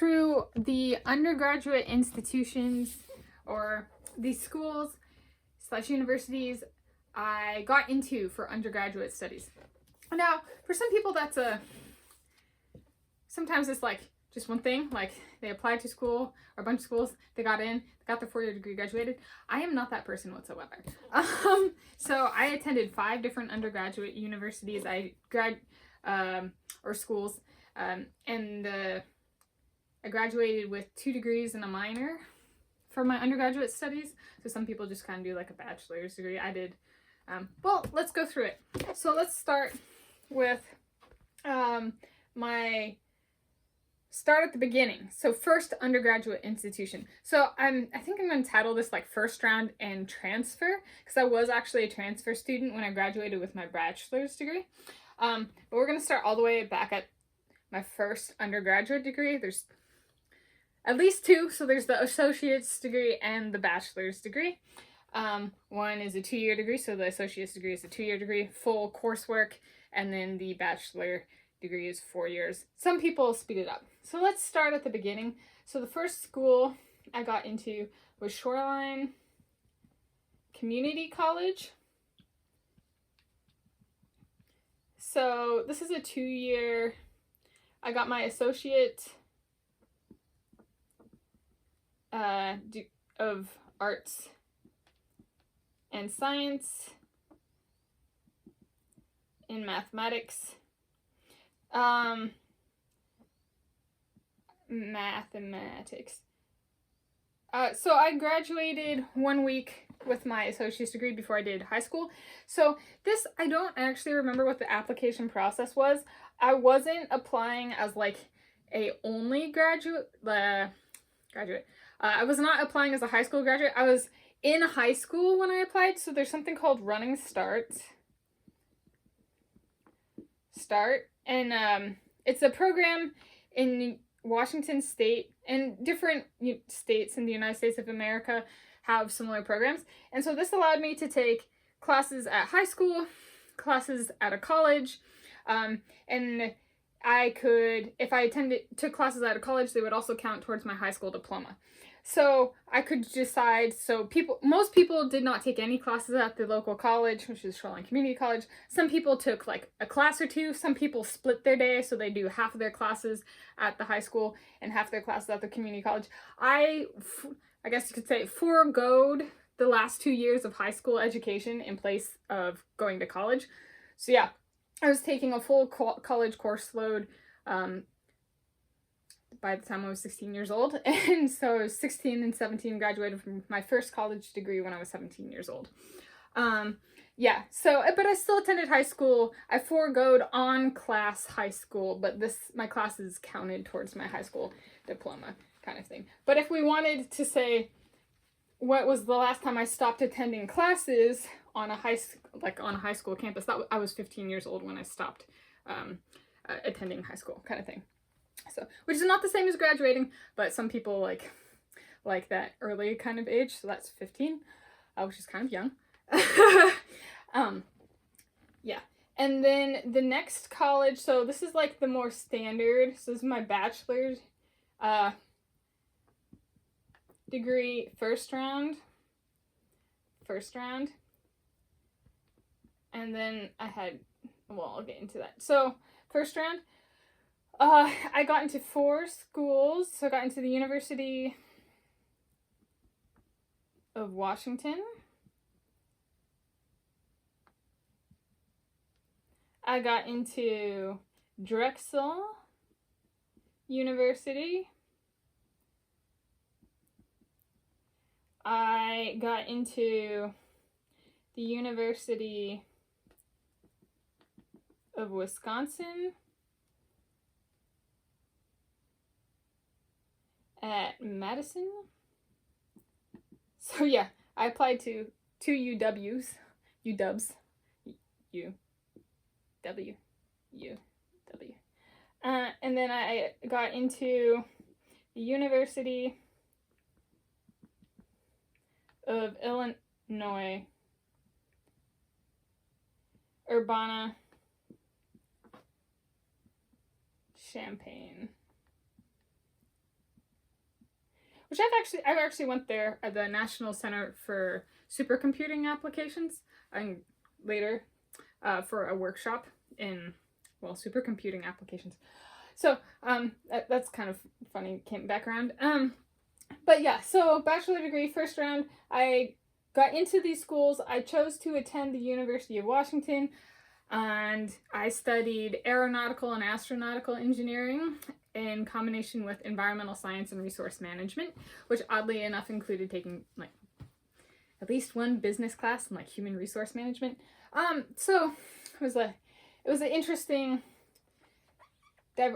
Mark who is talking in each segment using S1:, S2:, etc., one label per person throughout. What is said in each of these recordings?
S1: through the undergraduate institutions or these schools / universities I got into for undergraduate studies. Now, for some people that's sometimes it's like just one thing, like they applied to school or a bunch of schools, they got in, got their 4-year degree, graduated. I am not that person whatsoever. So I attended 5 different undergraduate universities, or schools, and I graduated with 2 degrees and a minor for my undergraduate studies. So some people just kind of do like a bachelor's degree. I did. Well, let's go through it. So let's start with my start at the beginning. So first undergraduate institution. So I think I'm going to title this like first round and transfer, because I was actually a transfer student when I graduated with my bachelor's degree. But we're going to start all the way back at my first undergraduate degree. There's at least 2. So there's the associate's degree and the bachelor's degree. One is a 2-year degree. So the associate's degree is a 2-year degree, full coursework. And then the bachelor degree is 4 years. Some people speed it up. So let's start at the beginning. So the first school I got into was Shoreline Community College. So this is a 2-year, I got my associate of arts and science in mathematics. Mathematics. So I graduated 1 week with my associate's degree before I did high school. So this, I don't actually remember what the application process was. I wasn't applying as like a only graduate. I was not applying as a high school graduate. I was in high school when I applied. So there's something called Running Start. And it's a program in Washington State, and different states in the United States of America have similar programs. And so this allowed me to take classes at high school, classes at a college, and I could, if I took classes at a college, they would also count towards my high school diploma. So I could decide, most people did not take any classes at the local college, which is Shoreline Community College. Some people took like a class or 2. Some people split their day, so they do half of their classes at the high school and half their classes at the community college. I guess you could say foregoed the last 2 years of high school education in place of going to college. So yeah, I was taking a full college course load by the time I was 16 years old. And so I was 16 and 17, graduated from my first college degree when I was 17 years old. Yeah, so, but I still attended high school. I foregoed on-class high school, but my classes counted towards my high school diploma kind of thing. But if we wanted to say, what was the last time I stopped attending classes on a high school campus, I was 15 years old when I stopped attending high school kind of thing. So, which is not the same as graduating, but some people like that early kind of age. So that's 15, which is kind of young. Yeah. And then the next college, so this is like the more standard. So this is my bachelor's degree, first round. And then I'll get into that. So first round, I got into 4 schools. So I got into the University of Washington. I got into Drexel University. I got into the University of Wisconsin at Madison. So yeah, I applied to 2 UWs. And then I got into the University of Illinois, Urbana, Champaign. which I've actually went there at the National Center for Supercomputing Applications, and later for a workshop in, well, supercomputing applications. So that's kind of funny background. But yeah, so bachelor degree, first round, I got into these schools. I chose to attend the University of Washington, and I studied aeronautical and astronautical engineering in combination with environmental science and resource management, which oddly enough included taking like at least one business class in like human resource management. So it was an interesting.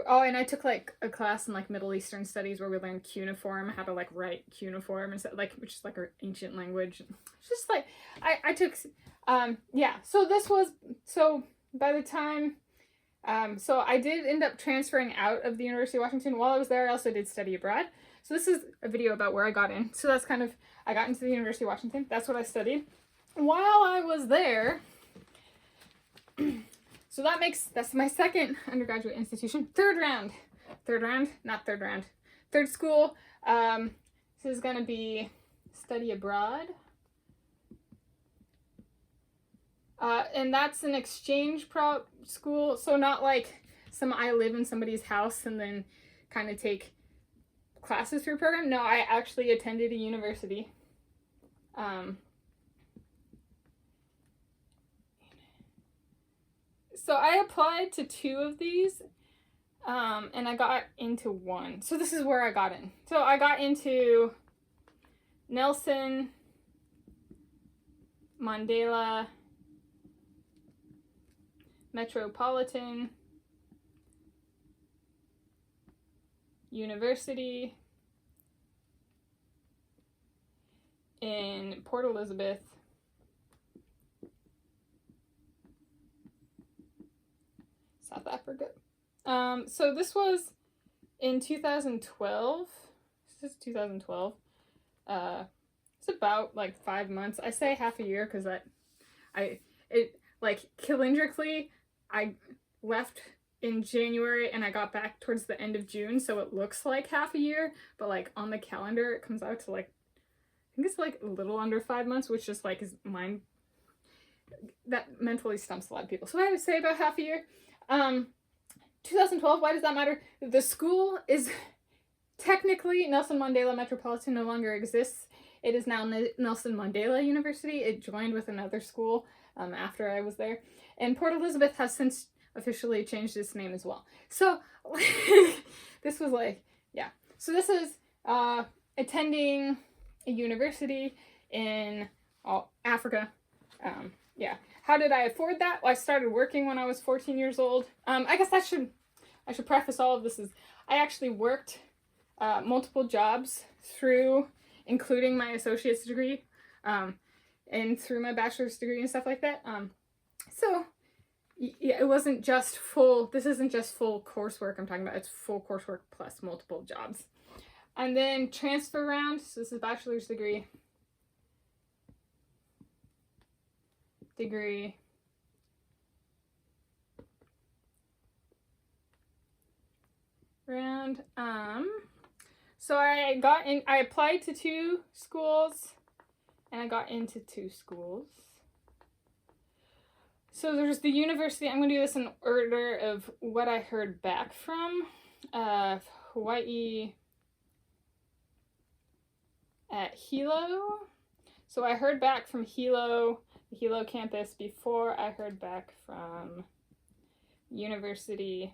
S1: Oh, and I took like a class in like Middle Eastern studies where we learned cuneiform, how to like write cuneiform and stuff, like, which is like our ancient language. It's just like I took yeah. So by the time so I did end up transferring out of the University of Washington. While I was there, I also did study abroad. So this is a video about where I got in. So that's kind of, I got into the University of Washington. That's what I studied. While I was there, so that's my second undergraduate institution. Third school. This is going to be study abroad. And that's an exchange school. So not like I live in somebody's house and then kind of take classes through a program. No, I actually attended a university. So I applied to 2 of these, and I got into 1. So this is where I got in. So I got into Nelson Mandela Metropolitan University in Port Elizabeth, South Africa. So this was in 2012. This is 2012. It's about like 5 months. I say half a year because calendrically, I left in January and I got back towards the end of June, so it looks like half a year, but like on the calendar it comes out to like, I think it's like a little under 5 months, which just like is that mentally stumps a lot of people. So I would say about half a year. 2012, why does that matter? The school is technically, Nelson Mandela Metropolitan no longer exists. It is now Nelson Mandela University. It joined with another school after I was there. And Port Elizabeth has since officially changed its name as well. So this was like, yeah. So this is attending a university in Africa. Yeah. How did I afford that? Well, I started working when I was 14 years old. I guess I should preface all of this is I actually worked multiple jobs through, including my associate's degree, and through my bachelor's degree and stuff like that. So yeah, it wasn't just full, this isn't just full coursework I'm talking about, it's full coursework plus multiple jobs. And then transfer round, so this is bachelor's degree. Round. So I applied to 2 schools and I got into 2 schools. So there's the university, I'm going to do this in order of what I heard back from. Hawaii at Hilo. So I heard back from Hilo, the Hilo campus, before I heard back from University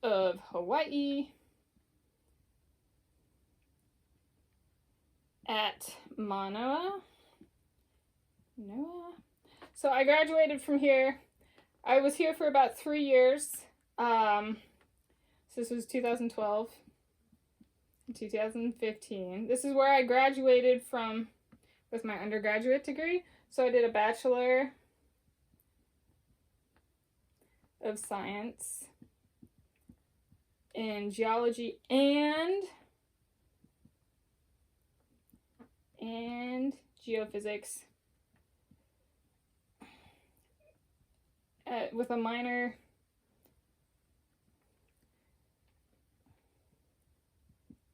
S1: of Hawaii at Manoa. So I graduated from here. I was here for about 3 years. So this was 2012, 2015. This is where I graduated from with my undergraduate degree. So I did a Bachelor of Science in Geology and Geophysics with a minor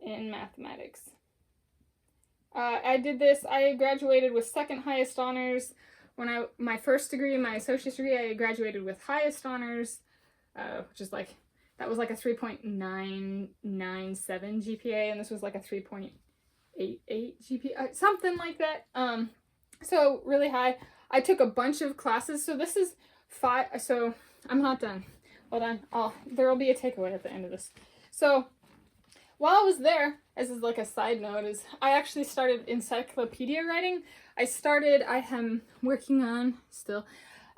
S1: in mathematics. I did this. I graduated with second highest honors. My first degree, my associate's degree, I graduated with highest honors, which is like, that was like a 3.997 GPA, and this was like a 3.88 GPA, something like that. So really high. I took a bunch of classes, so this is 5, so I'm not done. Hold on, there will be a takeaway at the end of this. So while I was there, as is like a side note, is I actually started encyclopedia writing. I am working on still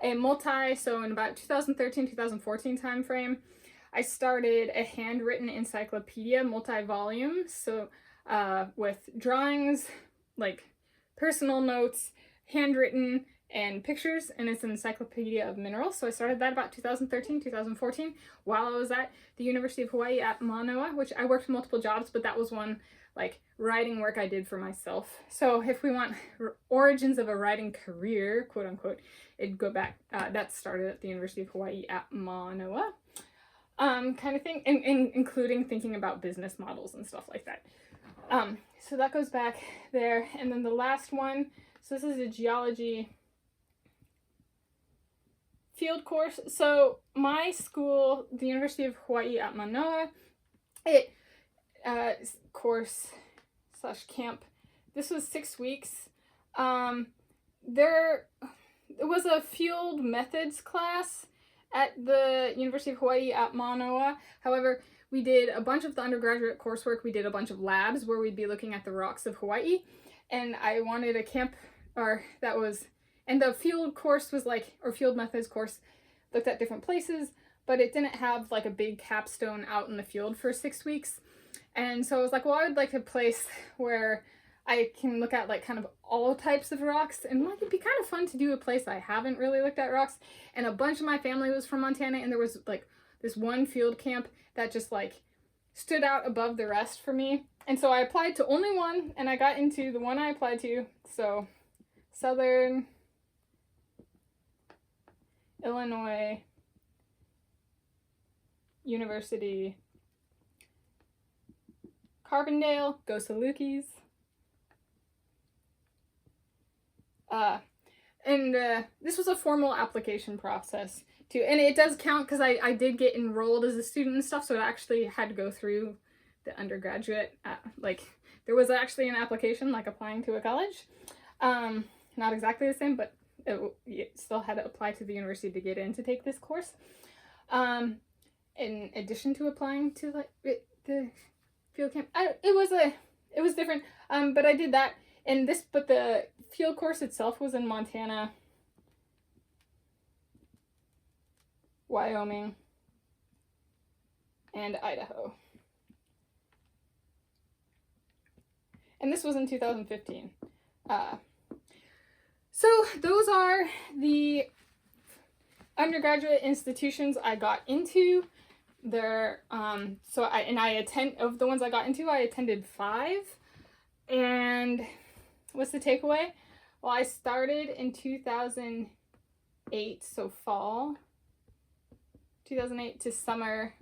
S1: so in about 2013-2014 time frame, I started a handwritten encyclopedia, multi-volume, so with drawings, like personal notes, handwritten, and pictures, and it's an encyclopedia of minerals. So I started that about 2013-2014 while I was at the University of Hawaii at Manoa, which I worked multiple jobs, but that was one like writing work I did for myself. So if we want origins of a writing career, quote unquote, it'd go back, that started at the University of Hawaii at Manoa, kind of thing, and including thinking about business models and stuff like that. So that goes back there. And then the last one, so this is a geology field course. So my school, the University of Hawaii at Manoa, it course / camp, this was 6 weeks. There was a field methods class at the University of Hawaii at Manoa. However, we did a bunch of the undergraduate coursework. We did a bunch of labs where we'd be looking at the rocks of Hawaii, and I wanted a camp, and the field course was like, or field methods course, looked at different places, but it didn't have like a big capstone out in the field for 6 weeks. And so I was like, well, I would like a place where I can look at like kind of all types of rocks, and like it'd be kind of fun to do a place I haven't really looked at rocks. And a bunch of my family was from Montana, and there was like this one field camp that just like stood out above the rest for me. And so I applied to only one, and I got into the one I applied to. So Southern Illinois University Carbondale, go Salukis. This was a formal application process too, and it does count because I did get enrolled as a student and stuff, so it actually had to go through the undergraduate, like there was actually an application like applying to a college. Not exactly the same, but it still had to apply to the university to get in to take this course. In addition to applying to like the field camp, it was different. But I did that, but the field course itself was in Montana, Wyoming, and Idaho. And this was in 2015. So those are the undergraduate institutions I got into. Of the ones I got into, I attended 5. And what's the takeaway? Well, I started in 2008, so fall 2008 to summer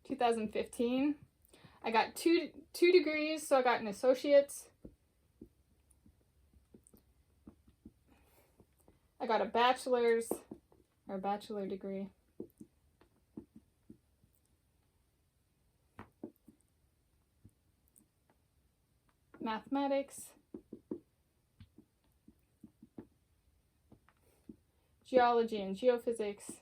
S1: 2015. I got two degrees, so I got an associate's. I got a bachelor degree. Mathematics, Geology and Geophysics,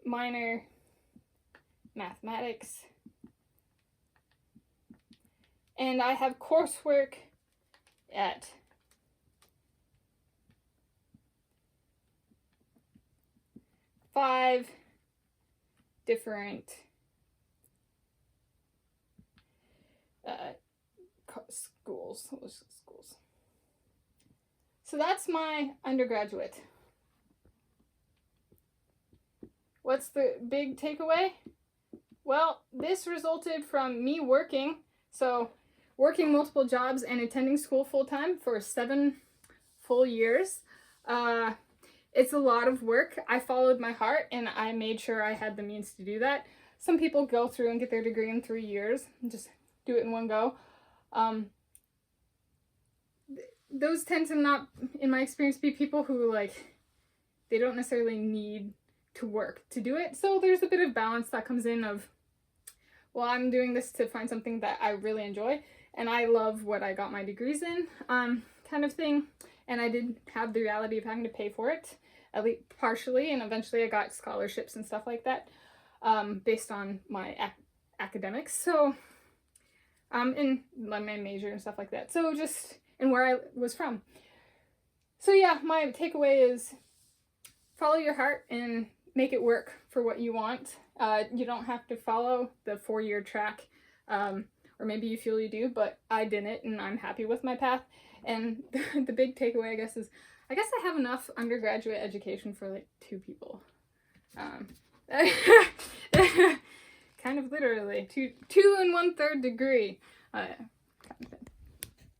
S1: minor mathematics, and I have coursework at five different schools. So that's my undergraduate. What's the big takeaway? Well, this resulted from me working. So working multiple jobs and attending school full-time for 7 full years. It's a lot of work. I followed my heart and I made sure I had the means to do that. Some people go through and get their degree in 3 years and just do it in one go. Those tend to not, in my experience, be people who, like, they don't necessarily need to work to do it. So there's a bit of balance that comes in of, well, I'm doing this to find something that I really enjoy and I love what I got my degrees in, kind of thing. And I did have the reality of having to pay for it, at least partially, and eventually I got scholarships and stuff like that, based on my academics. So, in my major and stuff like that. So just, and where I was from. So yeah, my takeaway is follow your heart and make it work for what you want. You don't have to follow the 4-year track, or maybe you feel you do, but I didn't, and I'm happy with my path. And the big takeaway, I guess, is I have enough undergraduate education for like 2 people. Kind of literally 2 and 1/3 degree.